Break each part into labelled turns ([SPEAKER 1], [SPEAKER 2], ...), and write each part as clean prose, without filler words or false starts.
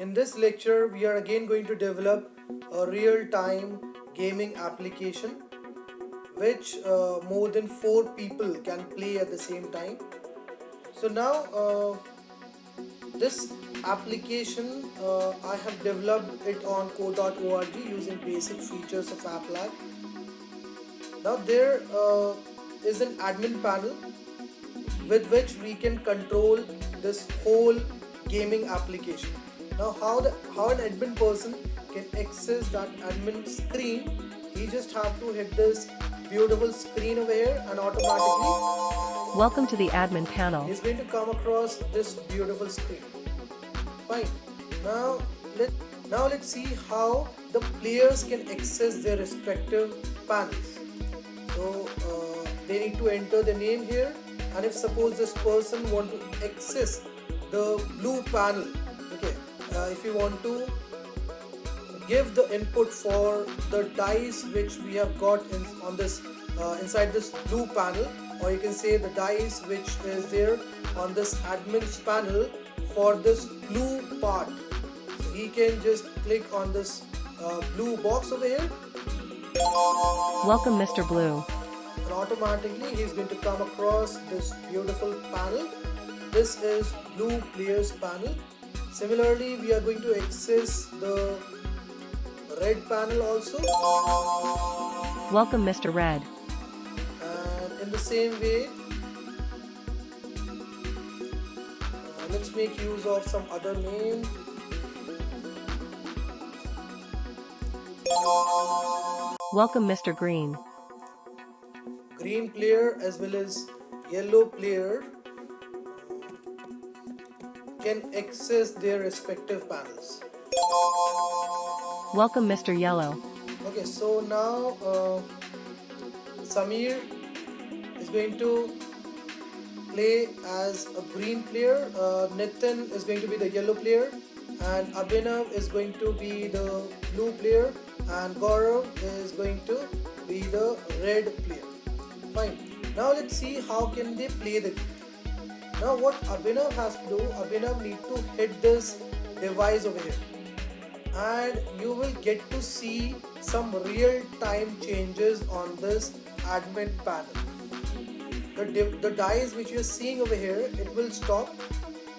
[SPEAKER 1] In this lecture, we are again going to develop a real-time gaming application which more than 4 people can play at the same time. So now this application I have developed it on code.org using basic features of AppLab. Now there is an admin panel with which we can control this whole gaming application. Now how an admin person can access that admin screen, he just have to hit this beautiful screen over here and automatically
[SPEAKER 2] Welcome to the admin panel.
[SPEAKER 1] he's going to come across this beautiful screen. Fine. Now let now let's see how the players can access their respective panels. So they need to enter the name here, and if suppose this person want to access the blue panel, okay, if you want to give the input for the dice which we have got on this inside this blue panel, or you can say the dice which is there on this admin's panel for this blue part. So he can just click on this blue box over here,
[SPEAKER 2] Welcome, Mr. Blue.
[SPEAKER 1] and automatically he's going to come across this beautiful panel. This is blue players panel. Similarly, we are going to access the red panel also,
[SPEAKER 2] Welcome, Mr. Red.
[SPEAKER 1] and in the same way let's make use of some other name.
[SPEAKER 2] Welcome, Mr. Green.
[SPEAKER 1] Green player as well as yellow player can access their respective panels.
[SPEAKER 2] Welcome, Mr. Yellow.
[SPEAKER 1] Okay, so now Samir is going to play as a green player, Nitin is going to be the yellow player, and Abhinav is going to be the blue player, and Gaurav is going to be the red player. Fine. Now let's see how can they play the game. Now what Abhinav has to do, Abhinav need to hit this device over here, and you will get to see some real time changes on this admin panel. The dice which you are seeing over here, it will stop,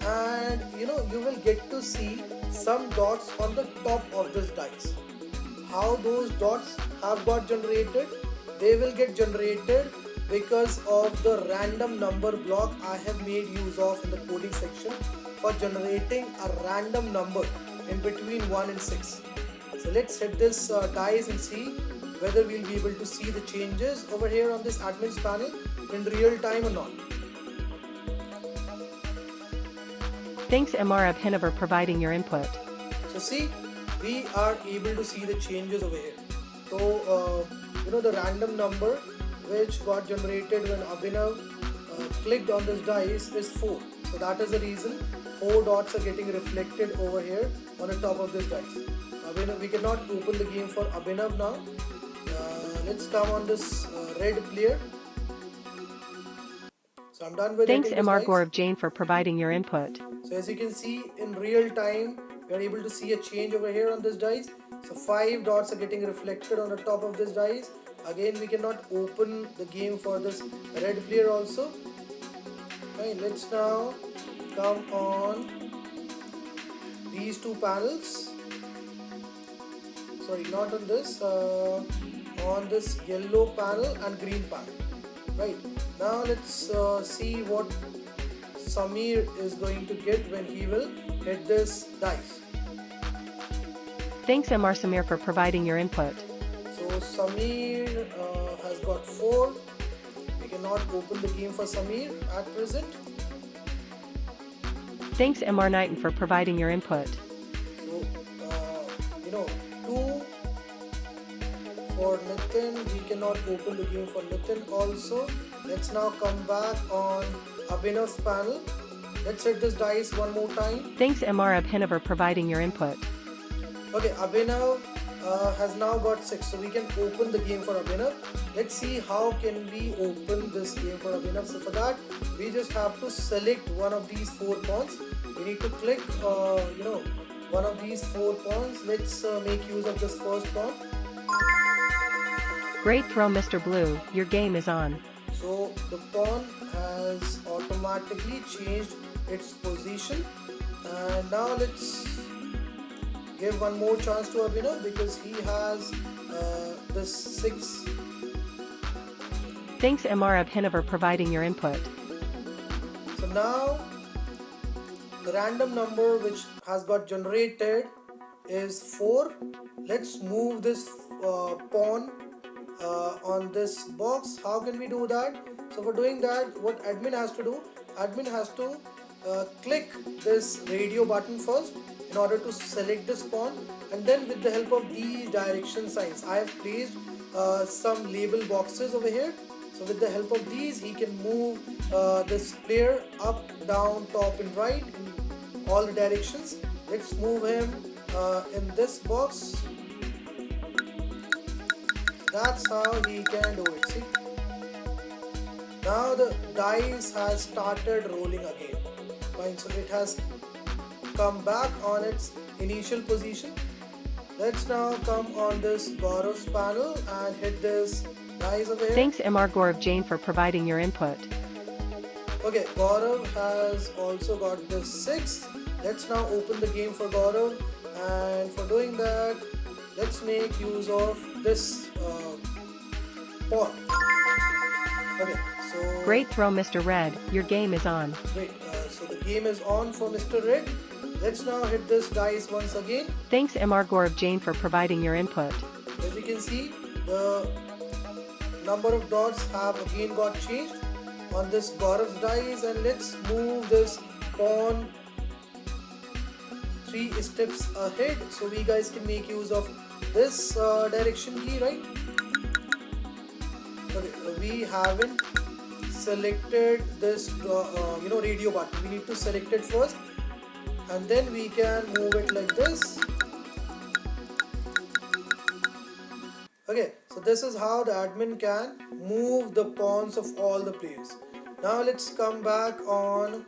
[SPEAKER 1] and you will get to see some dots on the top of this dice. How those dots have got generated? They will get generated because of the random number block I have made use of in the coding section for generating a random number in between 1 and 6. So let's hit this dice and see whether we'll be able to see the changes over here on this admin's panel in real time or not.
[SPEAKER 2] Thanks, MR Abhinav, for providing your input.
[SPEAKER 1] So see, we are able to see the changes over here. So the random number which got generated when Abhinav clicked on this dice is 4. So that is the reason 4 dots are getting reflected over here on the top of this dice. Abhinav, we cannot open the game for Abhinav now. Let's come on this red player. So I'm done with
[SPEAKER 2] Thanks,
[SPEAKER 1] hitting this
[SPEAKER 2] MR
[SPEAKER 1] dice.
[SPEAKER 2] Gaurav Jain, for providing your input.
[SPEAKER 1] So as you can see in real time, we are able to see a change over here on this dice. So 5 dots are getting reflected on the top of this dice. Again, we cannot open the game for this red player also. Fine, let's now come on these two panels. Sorry, not on this. On this yellow panel and green panel. Right, now let's see what Samir is going to get when he will hit this dice.
[SPEAKER 2] Thanks, MR Samir, for providing your input.
[SPEAKER 1] So Samir has got 4. We cannot open the game for Samir at present.
[SPEAKER 2] Thanks, MR Knighton, for providing your input.
[SPEAKER 1] So 2 for Nitin. We cannot open the game for Nitin also. Let's now come back on Abhinav's panel. Let's hit this dice one more time.
[SPEAKER 2] Thanks, MR Abhinav, for providing your input.
[SPEAKER 1] Okay, Abhinav has now got 6, so we can open the game for Abhinav. Let's see how can we open this game for Abhinav. So for that, we just have to select one of these 4 pawns. We need to click one of these 4 pawns. Let's make use of this first pawn.
[SPEAKER 2] Great throw, Mr. Blue. Your game is on.
[SPEAKER 1] So the pawn has automatically changed its position, and now let's give one more chance to Abhinav because he has this 6.
[SPEAKER 2] Thanks Mr. Abhinav for providing your input.
[SPEAKER 1] So now the random number which has got generated is 4. Let's move this pawn on this box. How can we do that? So for doing that, what admin has to do, admin has to click this radio button first in order to select this pawn, and then with the help of these direction signs, I have placed some label boxes over here. So with the help of these, he can move this player up, down, top and right in all the directions. Let's move him in this box. That's how he can do it. See? Now the dice has started rolling again. Fine, so it has come back on its initial position. Let's now come on this Gaurav's panel and hit this dice over here.
[SPEAKER 2] Thanks Mr. Gaurav Jain for providing your input.
[SPEAKER 1] Okay, Gaurav has also got this 6. Let's now open the game for Gaurav, and for doing that, let's make use of this pawn. Okay, so
[SPEAKER 2] Great throw, Mr. Red. Your game is on.
[SPEAKER 1] great. So the game is on for Mr. Red. Let's now hit this dice once again.
[SPEAKER 2] Thanks Mr. Gaurav Jain for providing your input.
[SPEAKER 1] As you can see, the number of dots have again got changed on this Gaurav's dice, and let's move this pawn 3 steps ahead so we guys can make use of this direction key, right? Okay, we haven't selected this radio button. We need to select it first, and then we can move it like this. Okay, so this is how the admin can move the pawns of all the players. Now let's come back on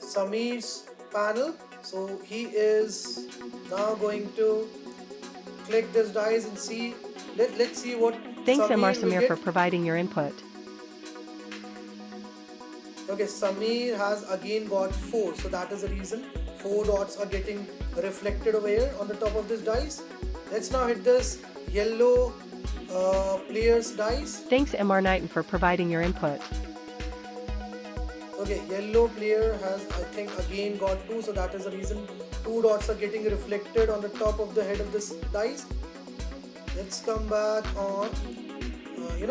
[SPEAKER 1] Sameer's panel. So he is now going to click this dice and see. Let's see what
[SPEAKER 2] Thanks
[SPEAKER 1] Sameer will
[SPEAKER 2] Samir
[SPEAKER 1] get.
[SPEAKER 2] for providing your input.
[SPEAKER 1] Okay, Sameer has again got 4, so that is the reason 4 dots are getting reflected over here on the top of this dice. Let's now hit this yellow player's dice.
[SPEAKER 2] Thanks Mr. Knighton for providing your input.
[SPEAKER 1] Okay, yellow player has, I think, again got 2, so that is the reason 2 dots are getting reflected on the top of the head of this dice. Let's come back on.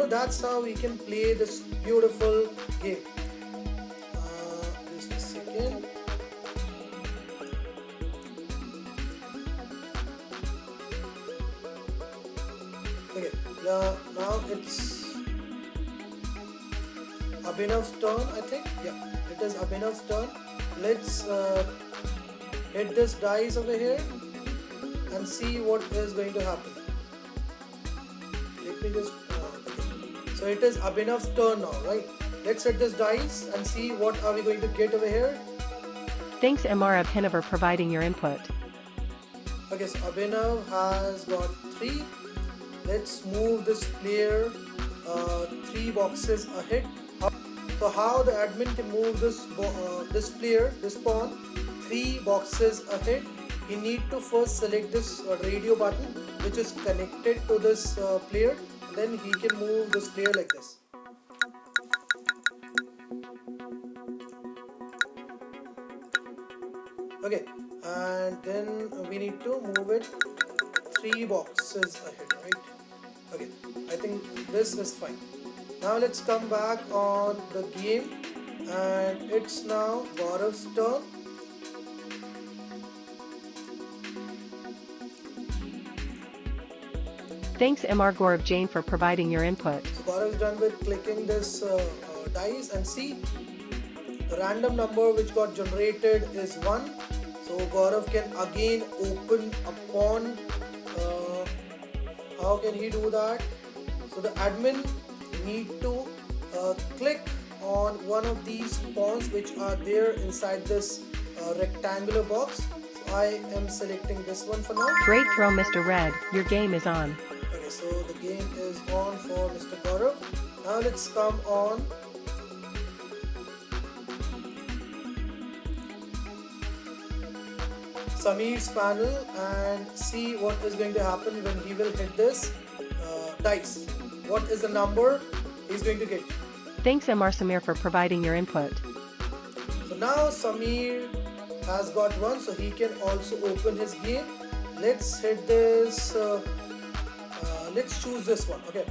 [SPEAKER 1] That's how we can play this beautiful game. Just a second. Okay, now it's Abhinav's turn, I think. Yeah, it is Abhinav's turn. Let's hit this dice over here and see what is going to happen. Let me just okay. So it is Abhinav's turn now, right? Let's hit this dice and see what are we going to get over here.
[SPEAKER 2] Thanks Mr. Abhinav for providing your input.
[SPEAKER 1] Okay, so Abhinav has got 3. Let's move this player 3 boxes ahead. So how the admin can move this player, this pawn, 3 boxes ahead? He need to first select this radio button which is connected to this player. Then he can move this player like this. Okay, and then we need to move it 3 boxes ahead, right? Okay, I think this is fine. Now let's come back on the game, and it's now Gaurav's turn.
[SPEAKER 2] Thanks Mr. Gaurav Jain for providing your input.
[SPEAKER 1] So Gaurav is done with clicking this dice, and see the random number which got generated is 1. So Gaurav can again open a pawn. How can he do that? So the admin need to click on one of these pawns which are there inside this rectangular box. So I am selecting this one for now.
[SPEAKER 2] Great throw, Mr. Red. Your game is on.
[SPEAKER 1] Okay, so the game is on for Mr. Gaurav. Now let's come on Sameer's panel and see what is going to happen when he will hit this dice. What is the number he's going to get?
[SPEAKER 2] Thanks MR Samir for providing your input.
[SPEAKER 1] So now Sameer has got one, so he can also open his game. Let's hit this. Let's choose this one. Okay.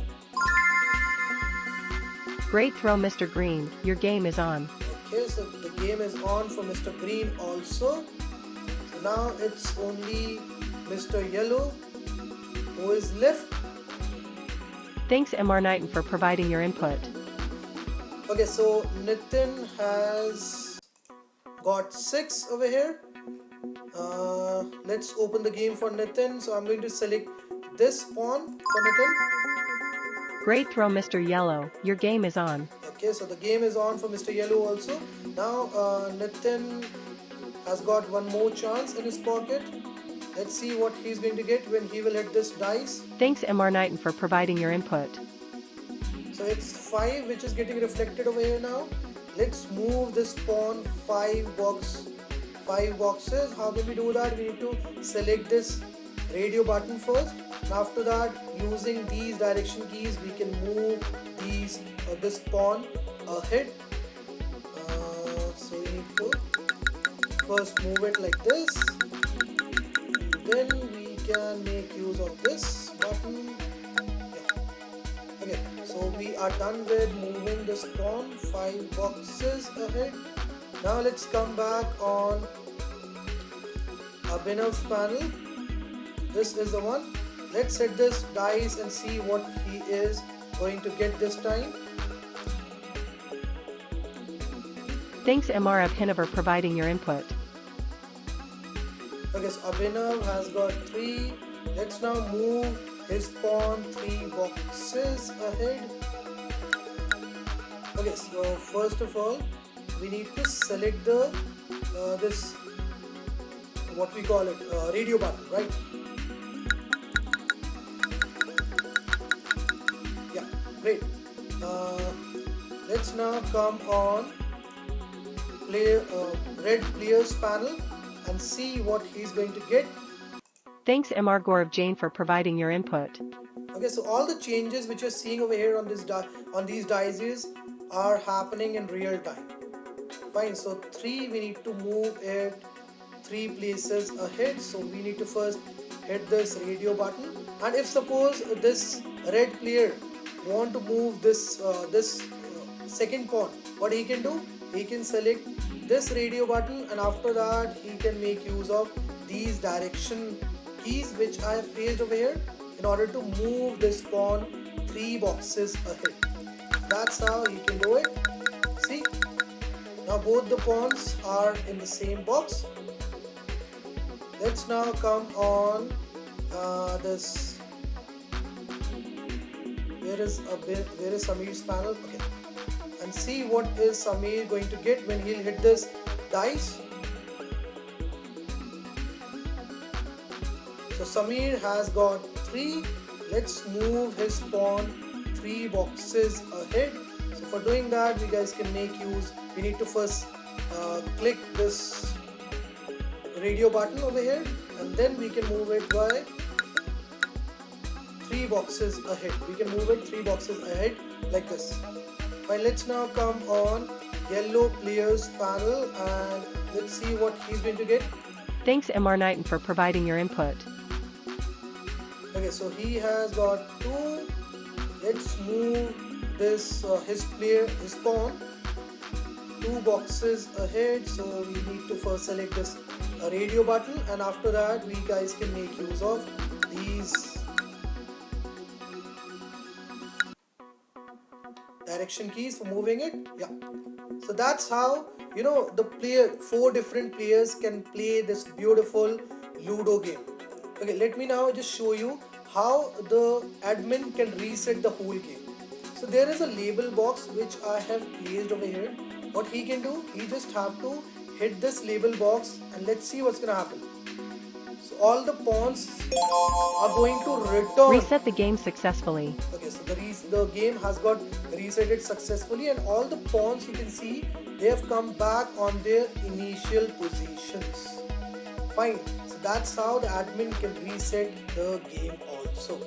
[SPEAKER 2] Great throw, Mr. Green. Your game is on.
[SPEAKER 1] Okay, so the game is on for Mr. Green also. So now it's only Mr. Yellow who is left.
[SPEAKER 2] Thanks MR Knighton for providing your input.
[SPEAKER 1] Okay, so Nitin has got 6 over here. Let's open the game for Nitin. So I'm going to select this pawn for Nitin.
[SPEAKER 2] Great throw, Mr. Yellow. Your game is on.
[SPEAKER 1] Okay, so the game is on for Mr. Yellow also. Now Nitin has got one more chance in his pocket. Let's see what he's going to get when he will hit this dice.
[SPEAKER 2] Thanks MR Knighton for providing your input.
[SPEAKER 1] So it's 5 which is getting reflected over here now. Let's move this pawn 5 boxes. How can we do that? We need to select this radio button first. And after that, using these direction keys, we can move this pawn ahead. So we need to first move it like this. Then we can make use of this button. Yeah. Okay, so we are done with moving this pawn 5 boxes ahead. Now let's come back on Abhinav's panel. This is the one. Let's set this dice and see what he is going to get this time.
[SPEAKER 2] Thanks MR Abhinav for providing your input.
[SPEAKER 1] Okay, so Abhinav has got 3. Let's now move his pawn 3 boxes ahead. Okay, so first of all, we need to select the this what we call it radio button, right? Yeah, great. Let's now come on red player's panel and see what he's going to get.
[SPEAKER 2] Thanks MR Gaurav Jain for providing your input.
[SPEAKER 1] Okay, so all the changes which you're seeing over here on these dices are happening in real time. Fine, so 3 we need to move it 3 places ahead. So we need to first hit this radio button, and if suppose this red player want to move this second pawn, what he can do? He can select this radio button, and after that he can make use of these direction keys which I have placed over here in order to move this pawn 3 boxes ahead. That's how he can do it. See, now both the pawns are in the same box. Let's now come on this. Where is Sameer's panel? Okay, and see what is Sameer going to get when he'll hit this dice. So Sameer has got 3. Let's move his pawn 3 boxes ahead. So for doing that, we guys can make use. We need to first click this radio button over here, and then we can move it by 3 boxes ahead. We can move it 3 boxes ahead like this. Fine, let's now come on yellow player's panel and let's see what he's going to get.
[SPEAKER 2] Thanks MR Knighton for providing your input.
[SPEAKER 1] Okay, so he has got 2. Let's move this his pawn 2 boxes ahead. So we need to first select this radio button, and after that we guys can make use of these direction keys for moving it. Yeah, so that's how the 4 different players can play this beautiful Ludo game. Okay, let me now just show you how the admin can reset the whole game. So there is a label box which I have placed over here. What he can do, he just have to hit this label box and let's see what's gonna happen. So all the pawns are going to return.
[SPEAKER 2] Reset the game successfully.
[SPEAKER 1] Okay, so the game has got resetted successfully, and all the pawns you can see, they have come back on their initial positions. Fine, so that's how the admin can reset the game also.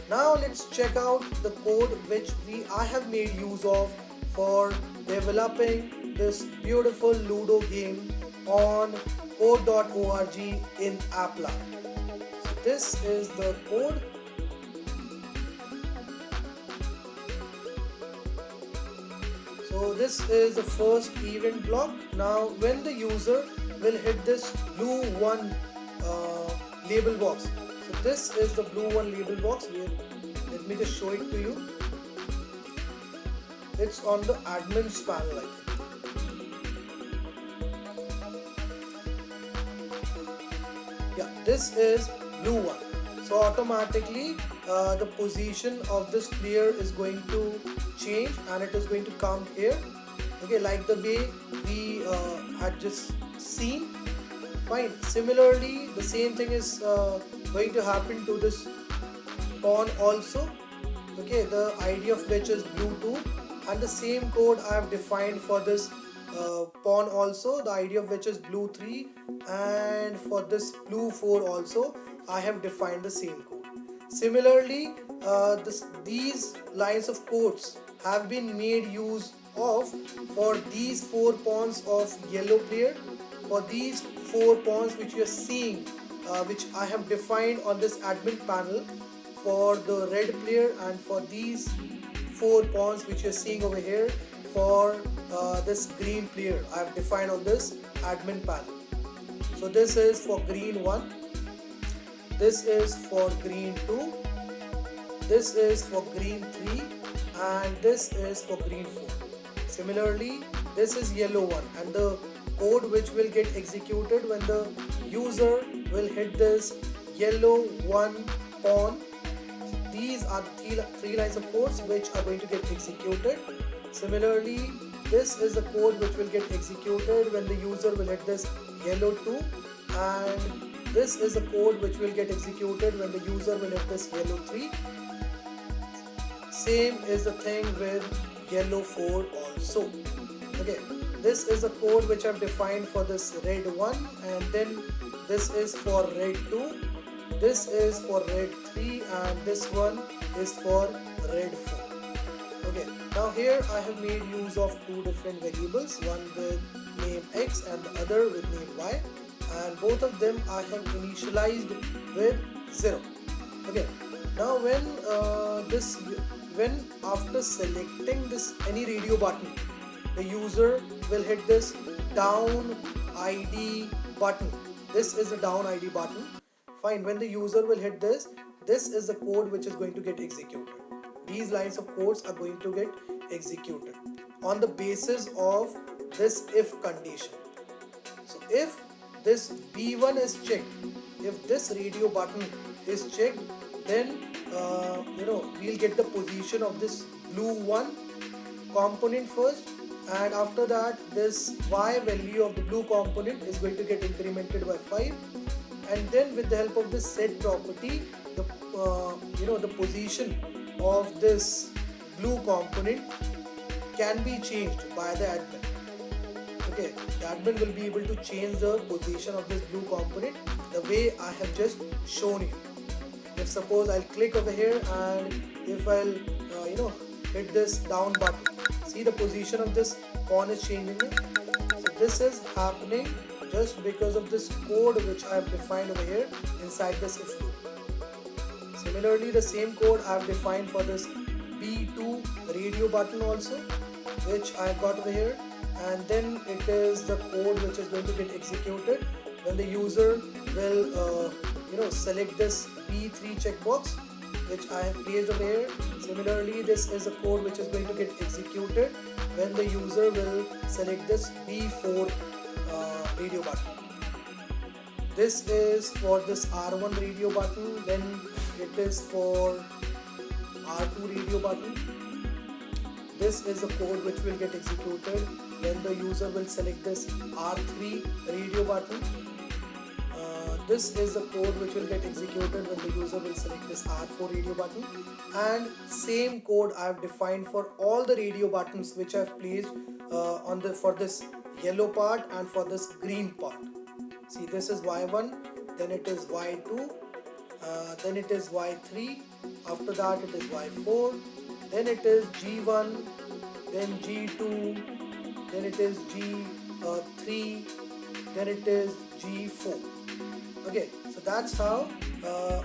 [SPEAKER 1] Now let's check out the code which I have made use of for developing this beautiful Ludo game on code.org in Appla. So this is the code. So this is the first event block. Now when the user will hit this blue one label box. So this is the blue one label box. Let me just show it to you. It's on the admin's panel, I think. Yeah, this is blue one. So automatically the position of this player is going to change and it is going to come here. Okay, like the way we had just seen. Fine. Similarly, the same thing is going to happen to this pawn also. Okay, the ID of which is blue 2, and the same code I have defined for this pawn also, the ID of which is blue 3, and for this blue 4 also I have defined the same code. Similarly, these lines of codes have been made use of for these 4 pawns of yellow player, for these 4 pawns which you are seeing, which I have defined on this admin panel for the red player, and for these 4 pawns which you are seeing over here for this green player I have defined on this admin panel. So this is for green 1, this is for green 2, this is for green 3, and this is for green 4. Similarly, this is yellow 1, and the code which will get executed when the user will hit this yellow 1 pawn. These are the 3 lines of codes which are going to get executed. Similarly, this is the code which will get executed when the user will hit this yellow 2, and this is the code which will get executed when the user will hit this yellow 3. Same is the thing with yellow 4 also. Okay, this is the code which I've defined for this red 1, and then this is for red 2, this is for red 3, and this one is for red 4. Okay, now here I have made use of 2 different variables, one with name x and the other with name y, and both of them I have initialized with 0. Okay, now when after selecting this any radio button, the user will hit this down ID button. This is a down ID button. Fine, when the user will hit this is the code which is going to get executed. These lines of codes are going to get executed on the basis of this if condition. So if this B1 is checked, if this radio button is checked, then we'll get the position of this blue 1 component first, and after that this y value of the blue component is going to get incremented by 5, and then with the help of this set property, the position of this blue component can be changed by the admin. Okay, the admin will be able to change the position of this blue component the way I have just shown you. If suppose I'll click over here, and if I'll hit this down button, see the position of this pawn is changing it. So this is happening just because of this code which I have defined over here inside this if loop. Similarly, the same code I have defined for this B2 radio button also, which I have got over here, and then it is the code which is going to get executed when the user will select this B3 checkbox which I have placed over here. Similarly, this is a code which is going to get executed when the user will select this B4 radio button. This is for this R1 radio button, then it is for R2 radio button. This is the code which will get executed when the user will select this R3 radio button. This is the code which will get executed when the user will select this R4 radio button, and same code I have defined for all the radio buttons which I have placed for this yellow part and for this green part. See, this is Y1, then it is Y2, then it is Y3, after that it is Y4, then it is G1, then G2, then it is G3, then it is G4. Okay, so that's how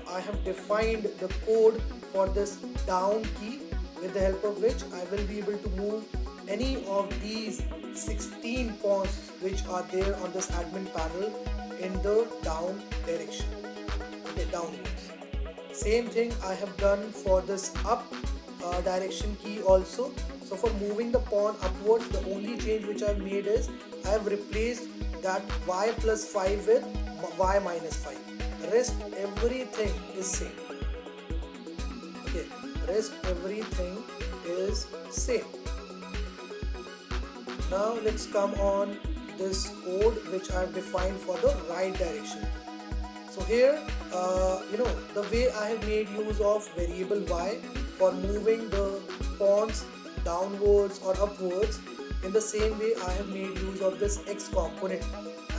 [SPEAKER 1] I have defined the code for this down key, with the help of which I will be able to move any of these 16 pawns which are there on this admin panel in the down direction. Okay, downwards. Same thing I have done for this up direction key also. So for moving the pawn upwards, the only change which I have made is I have replaced that y plus 5 with y minus 5. Rest everything is same. Okay, rest everything is same. Now let's come on this code which I have defined for the right direction. So here, the way I have made use of variable y for moving the pawns downwards or upwards, in the same way I have made use of this x component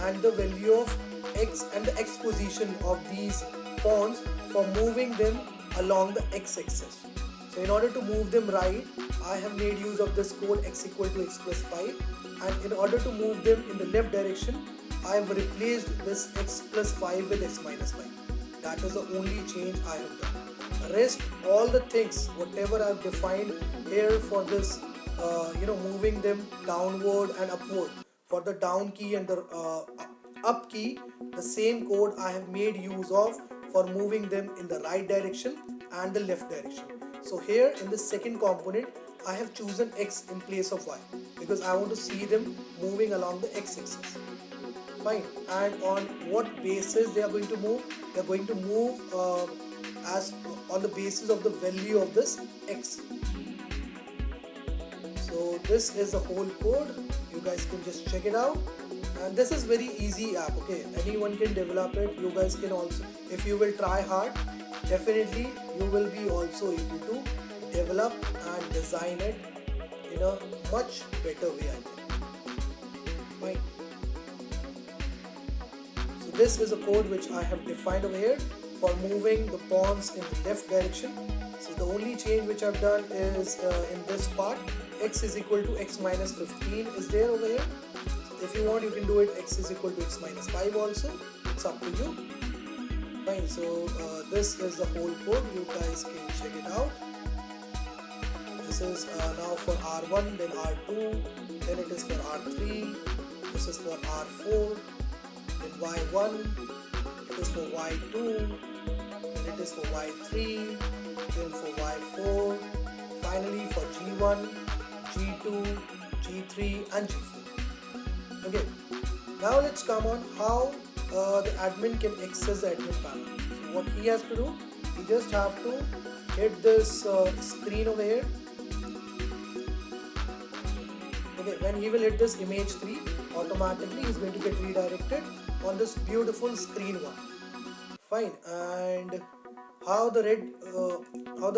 [SPEAKER 1] and the value of x and the x position of these pawns for moving them along the x-axis. So in order to move them right, I have made use of this code x equal to x plus 5, and in order to move them in the left direction, I have replaced this x plus 5 with x minus 5. That is the only change I have done. Rest all the things, whatever I have defined here for this, moving them downward and upward, for the down key and the up key, the same code I have made use of for moving them in the right direction and the left direction. So here in the second component, I have chosen x in place of y because I want to see them moving along the x-axis. Fine. And on what basis they are going to move? They are going to move as on the basis of the value of this x. So this is the whole code. You guys can just check it out. And this is very easy app. Okay, anyone can develop it. You guys can also, if you will try hard, definitely you will be also able to develop and design it in a much better way, I think. Fine. So this is a code which I have defined over here for moving the pawns in the left direction. So the only change which I've done is in this part, x is equal to x minus 15 is there over here. So if you want, you can do it x is equal to x minus 5 also. It's up to you. Fine. So this is the whole code. You guys can check it out. This is now for R1, then R2, then it is for R3, this is for R4, then Y1, it is for Y2, then it is for Y3, then for Y4, finally for G1, G2, G3 and G4. Okay, now let's come on how the admin can access the admin panel. So what he has to do, he just have to hit this screen over here. Okay, when he will hit this image 3, automatically he is going to get redirected on this beautiful screen 1. Fine. And how the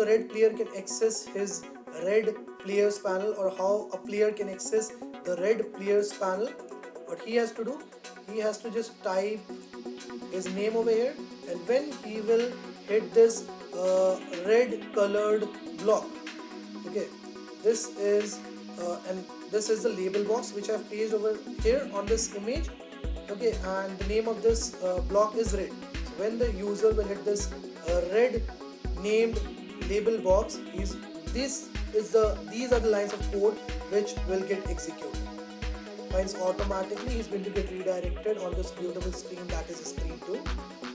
[SPEAKER 1] red player can access his red players panel, or how a player can access the red players panel, what he has to do, he has to just type his name over here, and when he will hit this red colored block, okay, this is the label box which I have placed over here on this image. Okay, and the name of this block is red. So when the user will hit this red named label box, these are the lines of code which will get executed. Finds automatically he's going to get redirected on this beautiful screen, that is screen 2,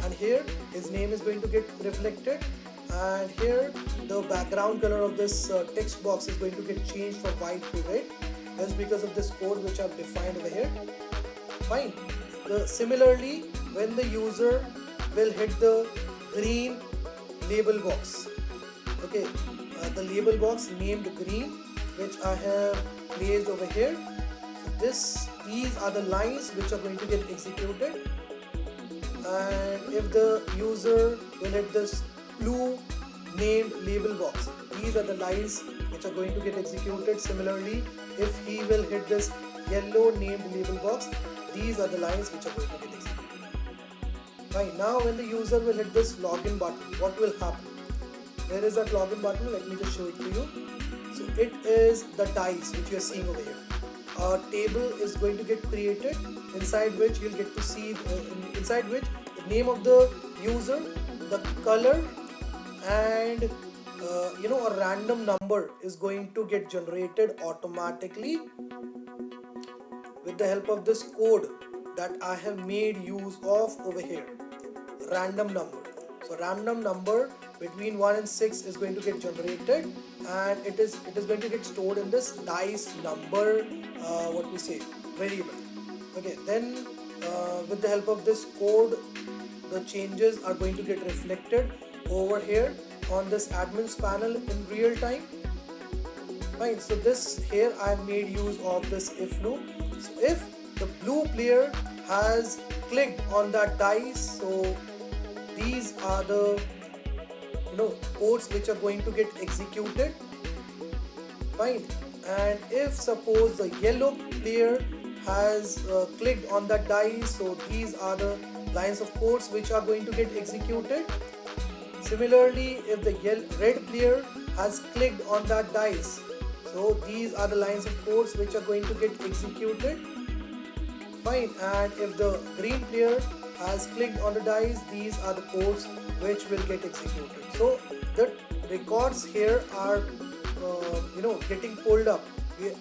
[SPEAKER 1] and here his name is going to get reflected, and here the background color of this text box is going to get changed from white to red. That's because of this code which I've defined over here. Fine. Similarly, when the user will hit the green label box, okay, the label box named green which I have placed over here, so these are the lines which are going to get executed, and if the user will hit this blue named label box, these are the lines which are going to get executed. Similarly, if he will hit this yellow named label box, these are the lines which are going to get executed. Fine. Now when the user will hit this login button, what will happen? Where is that login button? Let me just show it to you. So it is the dice which you are seeing over here. A table is going to get created, inside which you'll get to see inside which the name of the user, the color, and a random number is going to get generated automatically with the help of this code that I have made use of over here. Random number. So random number between 1 and 6 is going to get generated, and it is going to get stored in this dice number variable. Okay, then with the help of this code, the changes are going to get reflected over here on this admins panel in real time. Fine. So this here I have made use of this if loop. So if the blue player has clicked on that dice, so these are the codes which are going to get executed. Fine. And if suppose the yellow player has clicked on that dice, so these are the lines of codes which are going to get executed. Similarly, if the red player has clicked on that dice, so these are the lines of codes which are going to get executed. Fine. And if the green player has clicked on the dice, these are the codes which will get executed. So the records here are getting pulled up.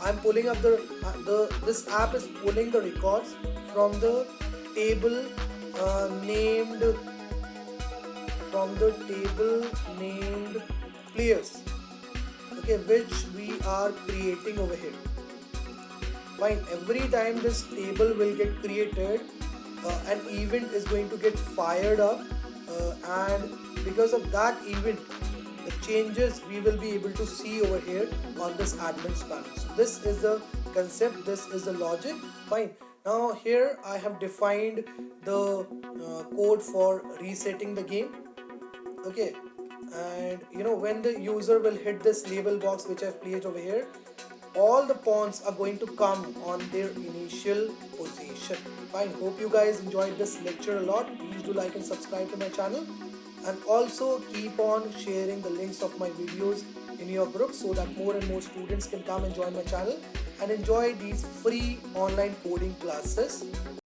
[SPEAKER 1] I'm pulling up this app is pulling the records from the table named players, okay, which we are creating over here. Fine. Every time this table will get created, an event is going to get fired up, and because of that event, the changes we will be able to see over here on this admins panel. So this is the concept, this is the logic. Fine. Now here I have defined the code for resetting the game. Okay, and when the user will hit this label box which I've placed over here, all the pawns are going to come on their initial position. Fine. Hope you guys enjoyed this lecture a lot. Please do like and subscribe to my channel, and also keep on sharing the links of my videos in your group so that more and more students can come and join my channel and enjoy these free online coding classes.